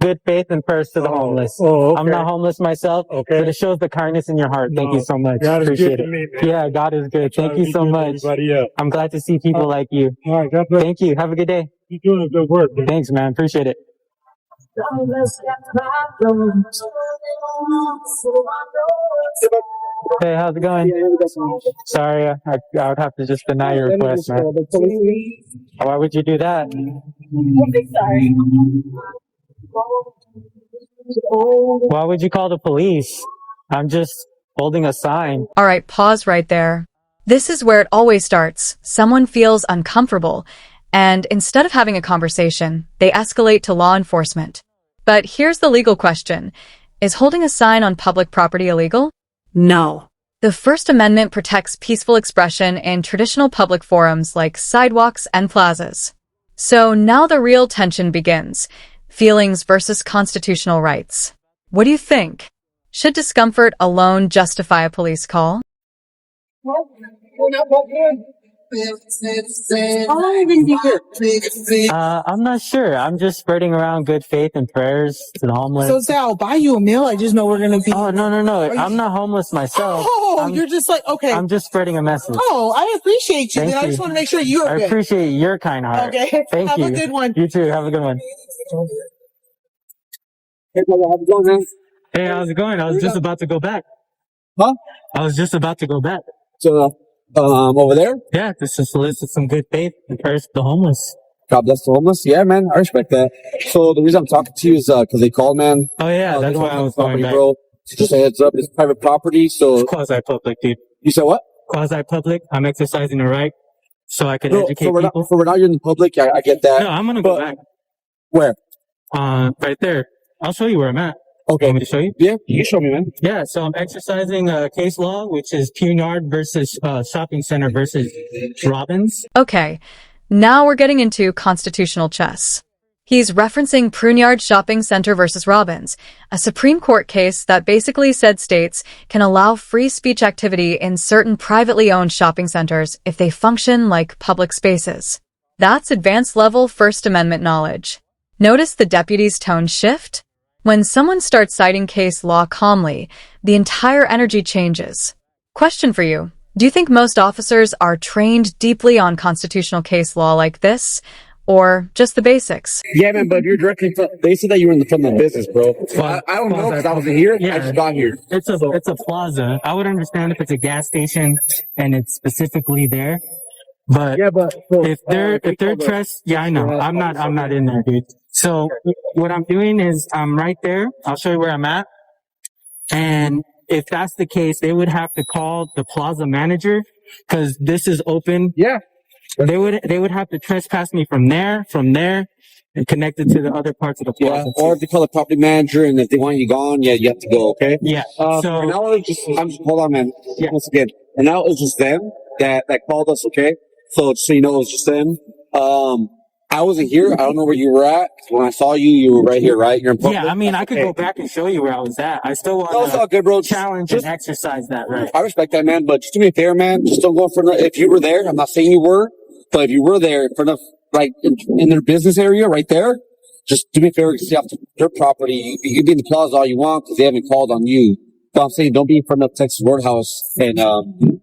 good faith and prayers to the homeless. Oh, okay. I'm not homeless myself, Okay. but it shows the kindness in your heart. Thank you so much. God is Appreciate good it. to me, man. Yeah, God is good. Thank you so much. I'm glad to see people like you. All right, God bless. Thank you. Have a good day. You're doing a good work, man. Thanks, man. Appreciate it. Hey, how's it going? Sorry, I would have to just deny your request, man. Why would you do that? Sorry. Why would you call the police? I'm just holding a sign. All right, pause right there. This is where it always starts. Someone feels uncomfortable, and instead of having a conversation, they escalate to law enforcement. But here's the legal question. Is holding a sign on public property illegal? No. The First Amendment protects peaceful expression in traditional public forums like sidewalks and plazas. So now the real tension begins. Feelings versus constitutional rights. What do you think? Should discomfort alone justify a police call? I'm not sure. I'm just spreading around good faith and prayers to the homeless. So say I'll buy you a meal. I just know we're gonna be. Oh, no. I'm not homeless myself. You're just like, okay. I'm just spreading a message. Oh, I appreciate you. Thank Then I you. just want to make sure you're I good. appreciate your kind heart. Okay. Thank Have you. a good one. You too. Have a good one. Hey, brother, how's it going, man? Hey, how's it going? I was just about to go back. Huh? I was just about to go back. So, over there? Yeah, just to solicit some good faith and prayers to the homeless. God bless the homeless. Yeah, man, I respect that. So the reason I'm talking to you is because they called, man. Oh yeah, that's why I was going back. Bro. Just a heads up, it's private property, so It's quasi-public, dude. you said what? Quasi-public. I'm exercising the right so I can educate so we're people. not, so we're not in the public. I get that. No, I'm gonna go But- back. Where? Right there. I'll show you where I'm at. Okay. Want me to show you? Yeah, you can show me, man. Yeah, so I'm exercising case law, which is Cunard versus shopping center versus Robbins. Okay, now we're getting into constitutional chess. He's referencing Pruneyard Shopping Center versus Robbins, a Supreme Court case that basically said states can allow free speech activity in certain privately owned shopping centers if they function like public spaces. That's advanced level First Amendment knowledge. Notice the deputy's tone shift? When someone starts citing case law calmly, the entire energy changes. Question for you. Do you think most officers are trained deeply on constitutional case law like this? Or just the basics? Yeah, man, but you're directly they said that you were in the front of the business, bro. I don't know because I wasn't here. Yeah. I just got here. It's a plaza. I would understand if it's a gas station and it's specifically there. But Yeah, but so, if they're yeah, I know. I'm not in there, dude. So what I'm doing is I'm right there. I'll show you where I'm at. And if that's the case, they would have to call the plaza manager because this is open. Yeah. They would have to trespass me from there, and connect it to the other parts of the Yeah, plaza. or if they call the property manager and if they want you gone, yeah, you have to go, okay? Yeah. And So now it's just, hold on, man. Yeah. Once again, and now it was just them that called us, okay? So just so you know, it was just them. I wasn't here. I don't know where you were at. When I saw you, you were right here, right? You're in public. yeah, I mean, I could Okay. go back and show you where I was at. I still No, it's all want good, bro. to challenge and exercise that right. I respect that, man, but just do me a favor, man. Just don't go in front of, if you were there, I'm not saying you were, but if you were there in front of, like, in their business area right there, just do me a favor, stay off their property. You can be in the plaza all you want because they haven't called on you. But I'm saying don't be in front of Texas Roadhouse and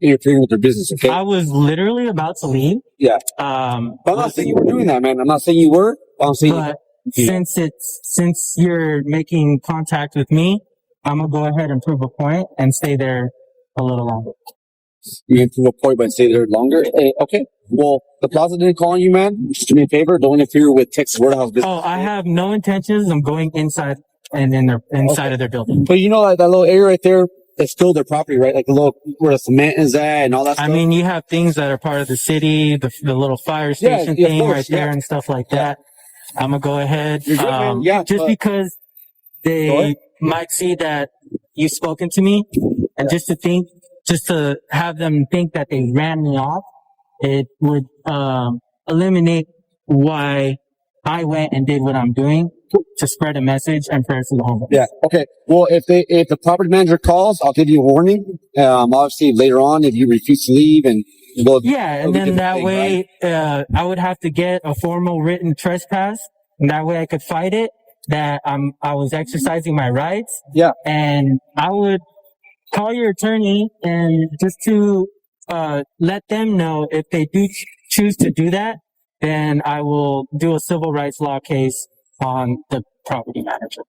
interfering with their business, okay? I was literally about to leave. Yeah. But I'm not saying you were doing that, man. I'm not saying you were. But I'm saying But since you're making contact with me, I'm gonna go ahead and prove a point and stay there a little longer. you can prove a point by stay there longer. Okay. Well, the plaza didn't call on you, man. Just do me a favor. Don't interfere with Texas Roadhouse business. Oh, I have no intentions of going inside and in their inside of their building. But you know, like that little area right there, that's still their property, right? Like the little, where the cement is at and all that stuff. I mean, you have things that are part of the city, the little fire station yeah, of thing course, right there yeah. and stuff like that. I'm gonna go ahead. You're good, man. Yeah, just but- because Go they ahead. might see that you've spoken to me, and just to have them think that they ran me off, it would eliminate why I went and did what I'm doing to spread a message and prayers to the homeless. Yeah. Okay. Well, if the property manager calls, I'll give you a warning. Obviously later on, if you refuse to leave and go. Yeah, and then that way, I would have to get a formal written trespass, and that way I could fight it. that I was exercising my rights. Yeah. And I would call your attorney and just to let them know if they do choose to do that, then I will do a civil rights law case on the property manager.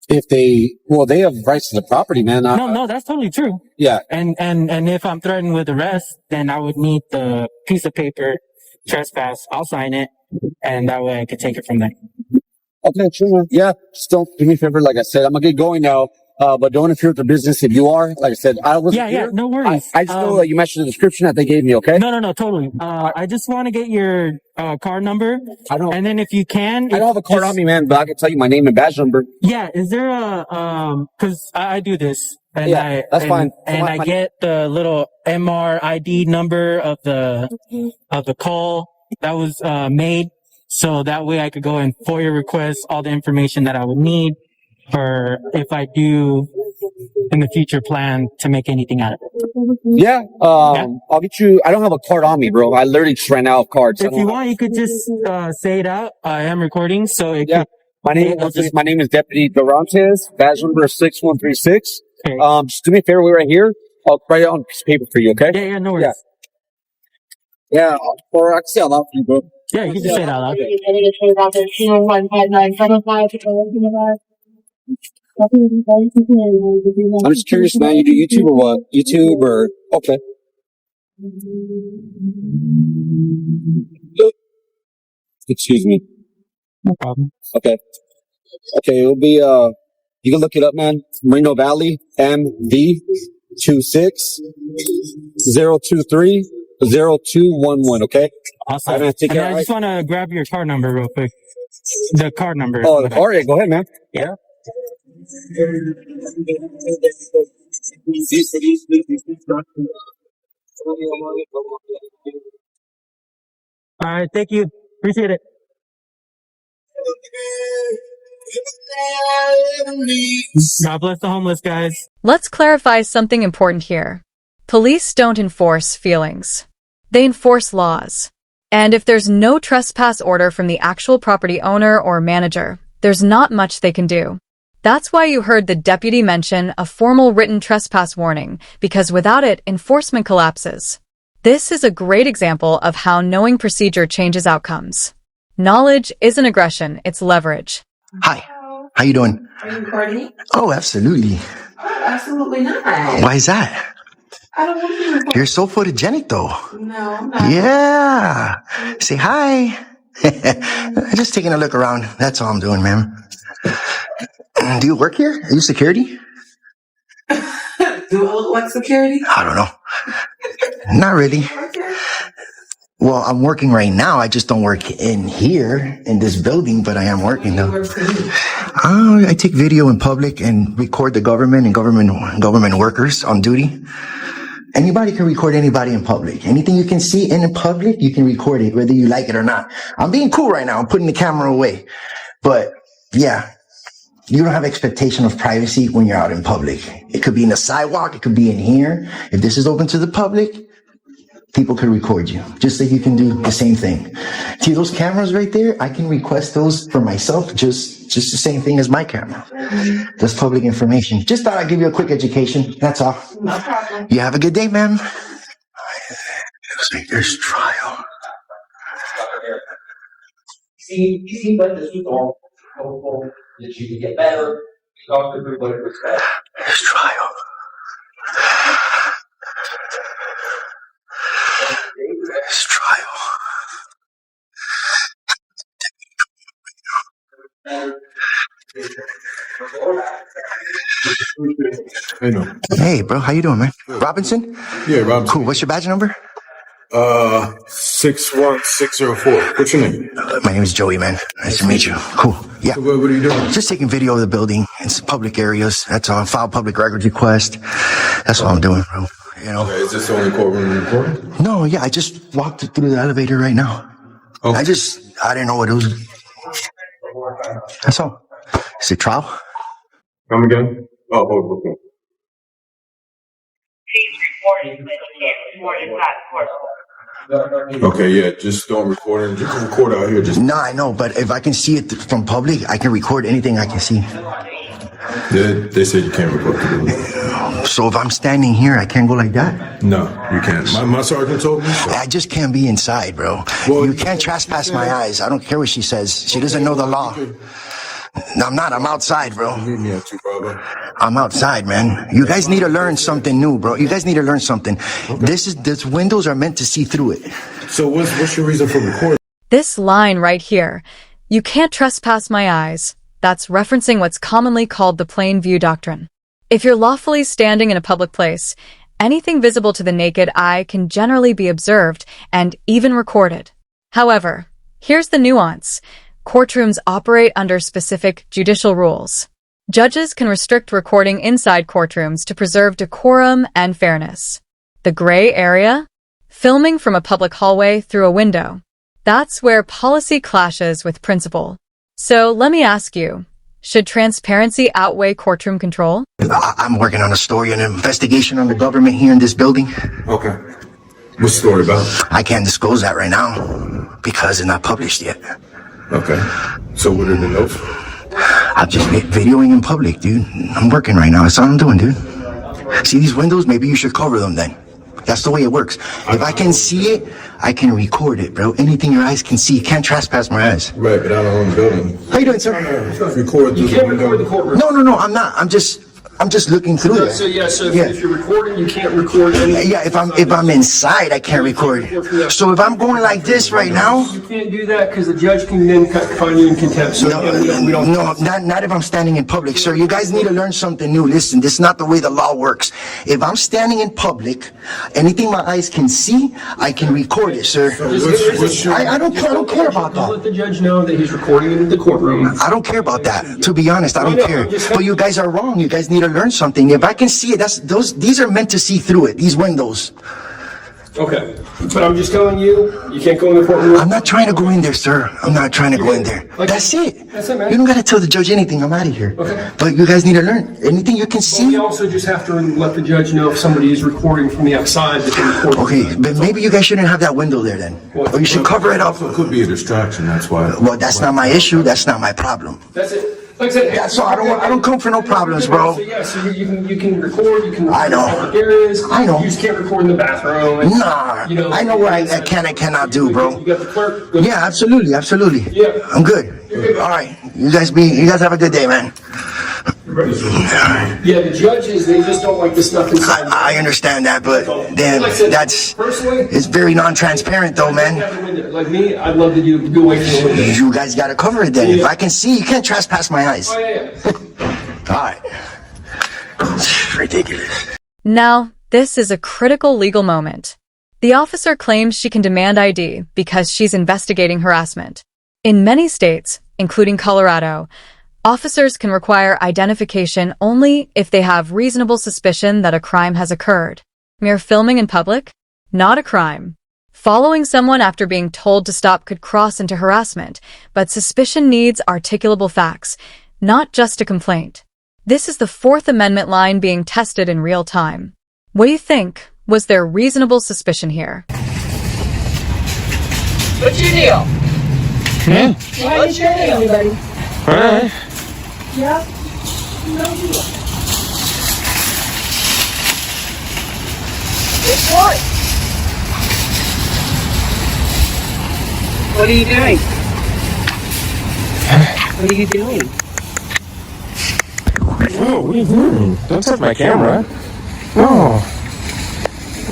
If they have rights to the property, man. No, that's totally true. Yeah. And if I'm threatened with arrest, then I would need the piece of paper trespass. I'll sign it, and that way I could take it from there. Okay, sure, man. Yeah, just don't do me a favor. Like I said, I'm gonna get going now. But don't interfere with the business if you are. Like I said, I wasn't Yeah, here. no worries. I just know that you mentioned the description that they gave me, okay? No, totally. I just want to get your card number. I don't And then if you can, I don't have a card on me, man, but I can tell you my name and badge number. Yeah, is there cause I do this and Yeah, that's fine. So And I get the little MRID number of the call that was made. So that way I could go and FOIA request all the information that I would need for if I do in the future plan to make anything out of it. Yeah, I'll get you. I don't have a card on me, bro. I literally just ran out of cards. If you want, you could just say it out. I am recording, so it Yeah. could, My name is Deputy Dorantes, badge number 6136. Okay. Just do me a favor, we're right here. I'll write it on a piece of paper for you, okay? Yeah, no worries. Yeah, or I can say it out for you, bro. Yeah, you can just say it out loud. I'm just curious, man. You do YouTube or what? YouTube or okay? Excuse me. No problem. Okay. It'll be you can look it up, man. Moreno Valley MV 260230211. Okay. Awesome. I'm gonna take And care. I just want to grab your card number real quick. The card number. Oh, the card. Yeah, go ahead, man. Yeah. All right. Thank you. Appreciate it. God bless the homeless, guys. Let's clarify something important here. Police don't enforce feelings. They enforce laws. And if there's no trespass order from the actual property owner or manager, there's not much they can do. That's why you heard the deputy mention a formal written trespass warning, because without it, enforcement collapses. This is a great example of how knowing procedure changes outcomes. Knowledge isn't aggression, it's leverage. Hi, how you doing? Are you recording? Oh, absolutely. Oh, absolutely not. Why is that? I don't want to be recording. You're so photogenic though. No, I'm not. Yeah. Say hi. Just taking a look around. That's all I'm doing, ma'am. Do you work here? Are you security? Do I look like security? I don't know. Not really. Okay. Well, I'm working right now. I just don't work in here, in this building, but I am working You though. work for me. I take video in public and record the government and government workers on duty. Anybody can record anybody in public. Anything you can see in public, you can record it, whether you like it or not. I'm being cool right now. I'm putting the camera away. But yeah, you don't have expectation of privacy when you're out in public. It could be in the sidewalk. It could be in here. If this is open to the public, people could record you, just like you can do the same thing. See those cameras right there? I can request those for myself, just the same thing as my camera. That's public information. Just thought I'd give you a quick education. That's all. No problem. You have a good day, ma'am. Looks like there's trial. See, but this is all helpful that you can get better. Talk to everybody with respect. There's trial. There's trial. I know. Hey, bro, how you doing, man? Robinson? Yeah, Rob. Cool. What's your badge number? 61604. What's your name? My name is Joey, man. Nice to meet you. Cool. Yeah. So what are you doing? Just taking video of the building in some public areas. That's all. File public records request. That's all I'm doing, bro. You know? Okay, is this the only courtroom you're recording? No, yeah, I just walked through the elevator right now. Okay. I didn't know what it was. That's all. Is it trial? Come again? Oh, okay. Okay, yeah, just don't record it. You can record out here. Just No, I know, but if I can see it from public, I can record anything I can see. they said you can't record it. So if I'm standing here, I can't go like that? No, you can't. My sergeant told me. So. I just can't be inside, bro. Well, you can't trespass my eyes. I don't care what she says. She doesn't know the law. No, I'm not. I'm outside, bro. Meet me at 2 Bravo. I'm outside, man. You guys need to learn something new, bro. You guys need to learn something. Okay. This windows are meant to see through it. So what's your reason for recording? This line right here, you can't trespass my eyes, that's referencing what's commonly called the plain view doctrine. If you're lawfully standing in a public place, anything visible to the naked eye can generally be observed and even recorded. However, here's the nuance. Courtrooms operate under specific judicial rules. Judges can restrict recording inside courtrooms to preserve decorum and fairness. The gray area? Filming from a public hallway through a window. That's where policy clashes with principle. So let me ask you, should transparency outweigh courtroom control? I'm working on a story, an investigation on the government here in this building. Okay. What's the story about? I can't disclose that right now because it's not published yet. Okay. So what are the notes? I'm just videoing in public, dude. I'm working right now. That's all I'm doing, dude. See these windows? Maybe you should cover them then. That's the way it works. If I can see it, I can record it, bro. Anything your eyes can see, you can't trespass my eyes. Right, but I don't own the building. How you doing, sir? Record through the window. courtroom. No, I'm not. I'm just looking through it. If you're recording, you can't record anything. Yeah, if I'm inside, I can't record. So if I'm going like this right now, You can't do that because the judge can then find you in contempt. So we don't. no, not if I'm standing in public, sir. You guys need to learn something new. Listen, this is not the way the law works. If I'm standing in public, anything my eyes can see, I can record it, sir. What's your... I don't care about Don't that. let the judge know that he's recording in the courtroom. I don't care about that. To be honest, I don't care. But you guys are wrong. You guys need to learn something. If I can see it, these are meant to see through it. These windows. Okay, but I'm just telling you, you can't go in the courtroom. I'm not trying to go in there, sir. I'm not trying to go in there. That's it. That's it, man. You don't gotta tell the judge anything. I'm out of here. Okay. But you guys need to learn. Anything you can We see. also just have to let the judge know if somebody is recording from the outside that they're recording. Okay, but maybe you guys shouldn't have that window there then. Or you should cover it up. It could be a distraction, that's why. Well, that's not my issue. That's not my problem. That's it. Like I said, That's all. I don't come for no problems, bro. So yeah, so you can record, you can. I know. record public areas. I know. You just can't record in the bathroom. And, Nah, you know, I know what I can and cannot do, bro. You got the clerk. Go- Yeah, absolutely. Yeah. I'm good. All right, you guys have a good day, man. Yeah, the judges, they just don't like the stuff inside. I understand that, but damn, Like I said, that's personally, it's very non-transparent though, man. like me, I'd love to do away from the window. You guys gotta cover it then. If I can see, you can't trespass my eyes. Oh, yeah. All right. It's ridiculous. Now, this is a critical legal moment. The officer claims she can demand ID because she's investigating harassment. In many states, including Colorado, officers can require identification only if they have reasonable suspicion that a crime has occurred. Mere filming in public? Not a crime. Following someone after being told to stop could cross into harassment, but suspicion needs articulable facts, not just a complaint. This is the Fourth Amendment line being tested in real time. What do you think? Was there reasonable suspicion here? What's your deal? What's your deal? Everybody. Alright. Yeah. No deal. It's what? What are you doing? What are you doing? Whoa, what are you doing? Don't touch my camera. No.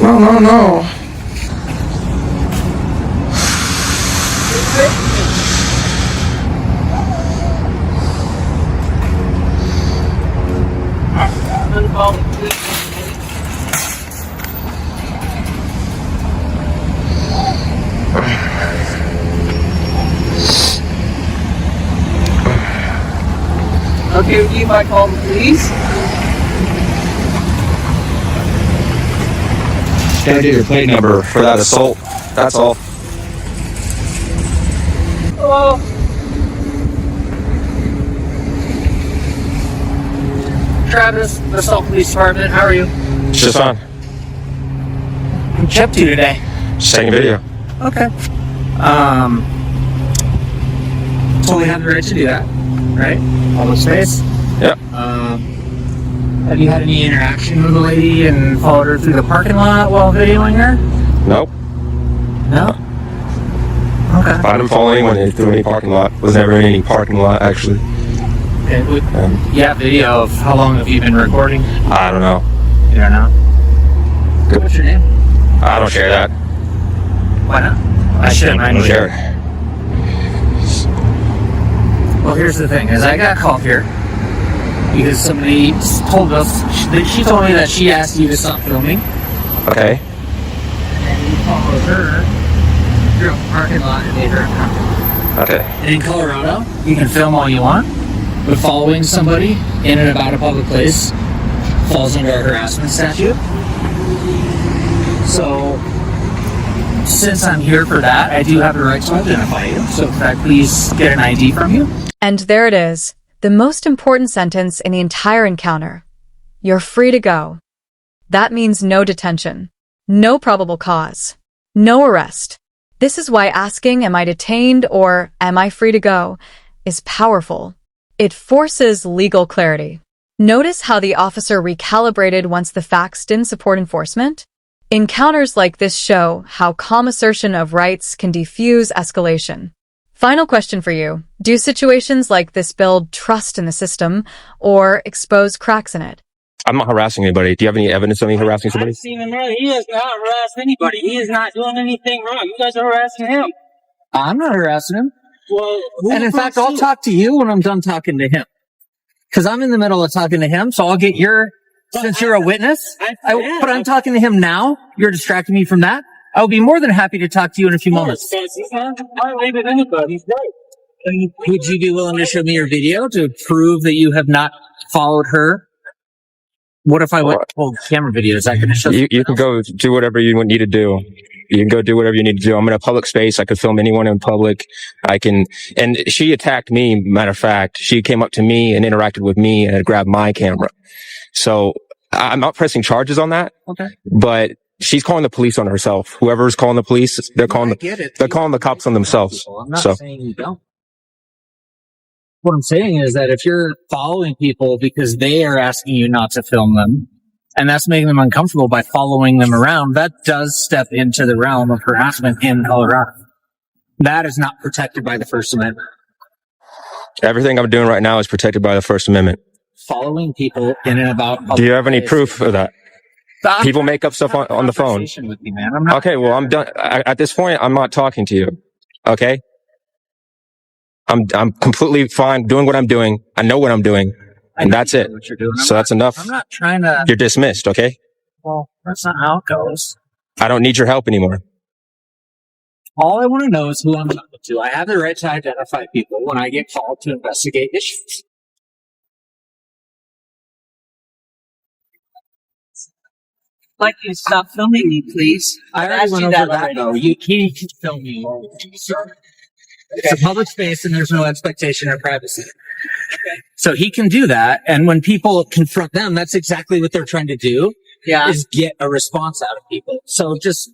No. Okay with you if I call the police? Gotta get your plate number for that assault. That's all. Hello? Travis, the Salt Police Department, how are you? It's just on. What you up to today? Just taking video. Okay. Totally have the right to do that, right? Public space. Yep. Have you had any interaction with the lady and followed her through the parking lot while videoing her? Nope. No? Okay. I didn't follow anyone through any parking lot. Was never in any parking lot, actually. You have video of how long have you been recording? I don't know. You don't know? Good. What's your name? I don't share that. Why not? I shouldn't. I don't share it. Well, here's the thing, is I got called here because somebody told us, she told me that she asked you to stop filming. Okay. And you followed her through a parking lot and made her a comment. Okay. And in Colorado, you can film all you want, but following somebody in and about a public place falls under a harassment statute. So, since I'm here for that, I do have the right to identify you. So could I please get an ID from you? And there it is, the most important sentence in the entire encounter. You're free to go. That means no detention, no probable cause, no arrest. This is why asking, am I detained or am I free to go, is powerful. It forces legal clarity. Notice how the officer recalibrated once the facts didn't support enforcement? Encounters like this show how calm assertion of rights can defuse escalation. Final question for you. Do situations like this build trust in the system or expose cracks in it? I'm not harassing anybody. Do you have any evidence of me harassing somebody? I've seen him earlier. He has not harassed anybody. He is not doing anything wrong. You guys are harassing him. I'm not harassing him. Well, and in fact, I'll talk to you when I'm done talking to him. Because I'm in the middle of talking to him, so I'll get your... Since you're a witness, but I'm talking to him now. You're distracting me from that. I'll be more than happy to talk to you in a few moments. Would you be willing to show me your video to prove that you have not followed her? What if I went hold camera video? Is that going to show? You can go do whatever you need to do. You can go do whatever you need to do. I'm in a public space. I could film anyone in public. I can, and she attacked me. Matter of fact, she came up to me and interacted with me and grabbed my camera. So I'm not pressing charges on that. Okay. But she's calling the police on herself. Whoever's calling the police, they're calling the cops on themselves. I'm not saying you don't. What I'm saying is that if you're following people because they are asking you not to film them, and that's making them uncomfortable by following them around, that does step into the realm of harassment in Colorado. That is not protected by the First Amendment. Everything I'm doing right now is protected by the First Amendment. Following people in and about. Do you have any proof of that? People make up stuff on the phone. With me, man. I'm not okay, well, I'm done. At this point, I'm not talking to you. Okay? I'm completely fine doing what I'm doing. I know what I'm doing. And that's it. What you're doing. So that's enough. I'm not trying to. You're dismissed, okay? Well, that's not how it goes. I don't need your help anymore. All I want to know is who I'm talking to. I have the right to identify people when I get called to investigate issues. Like you stop filming me, please. I already went over that, though. You can't film me. It's a public space and there's no expectation of privacy. Okay. So he can do that. And when people confront them, that's exactly what they're trying to do. Yeah. Is get a response out of people. So just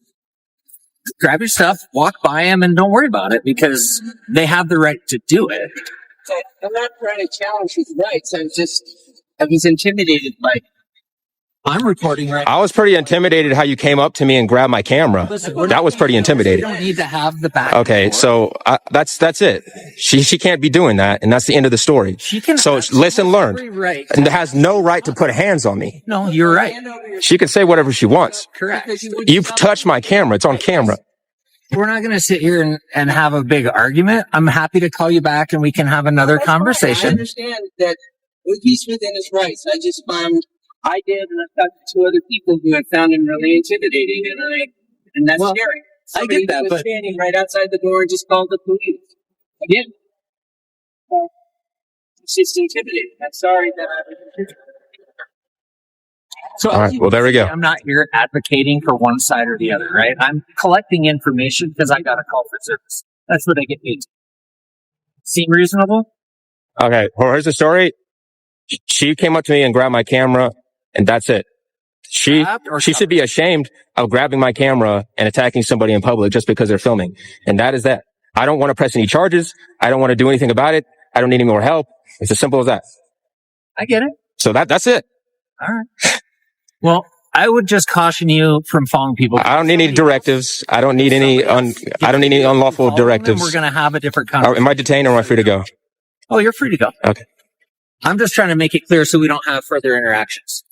grab your stuff, walk by them, and don't worry about it because they have the right to do it. I'm not trying to challenge his rights. I was intimidated by. I'm recording right now. I was pretty intimidated how you came up to me and grabbed my camera. That was pretty intimidating. You don't need to have the back. Okay, so that's it. She can't be doing that, and that's the end of the story. So listen, learn. Right. And has no right to put hands on me. No, you're right. She can say whatever she wants. Correct. You've touched my camera. It's on camera. We're not going to sit here and have a big argument. I'm happy to call you back and we can have another conversation. I understand that he's within his rights. I did, and I've talked to two other people who have found him really intimidating, and that's scary. I get that, but standing right outside the door and just called the police. Again, it's just intimidating. I'm sorry that I was intimidated. So, all right, well, there we go. I'm not here advocating for one side or the other, right? I'm collecting information because I got a call for service. That's what I get paid. Seem reasonable? Okay, well, here's the story. She came up to me and grabbed my camera, and that's it. She should be ashamed of grabbing my camera and attacking somebody in public just because they're filming. And that is that. I don't want to press any charges. I don't want to do anything about it. I don't need any more help. It's as simple as that. I get it. So that's it. All right. Well, I would just caution you from following people. I don't need any directives. I don't need any unlawful directives. We're going to have a different Am conversation. I detained or am I free to go? Oh, you're free to go. Okay. I'm just trying to make it clear so we don't have further interactions.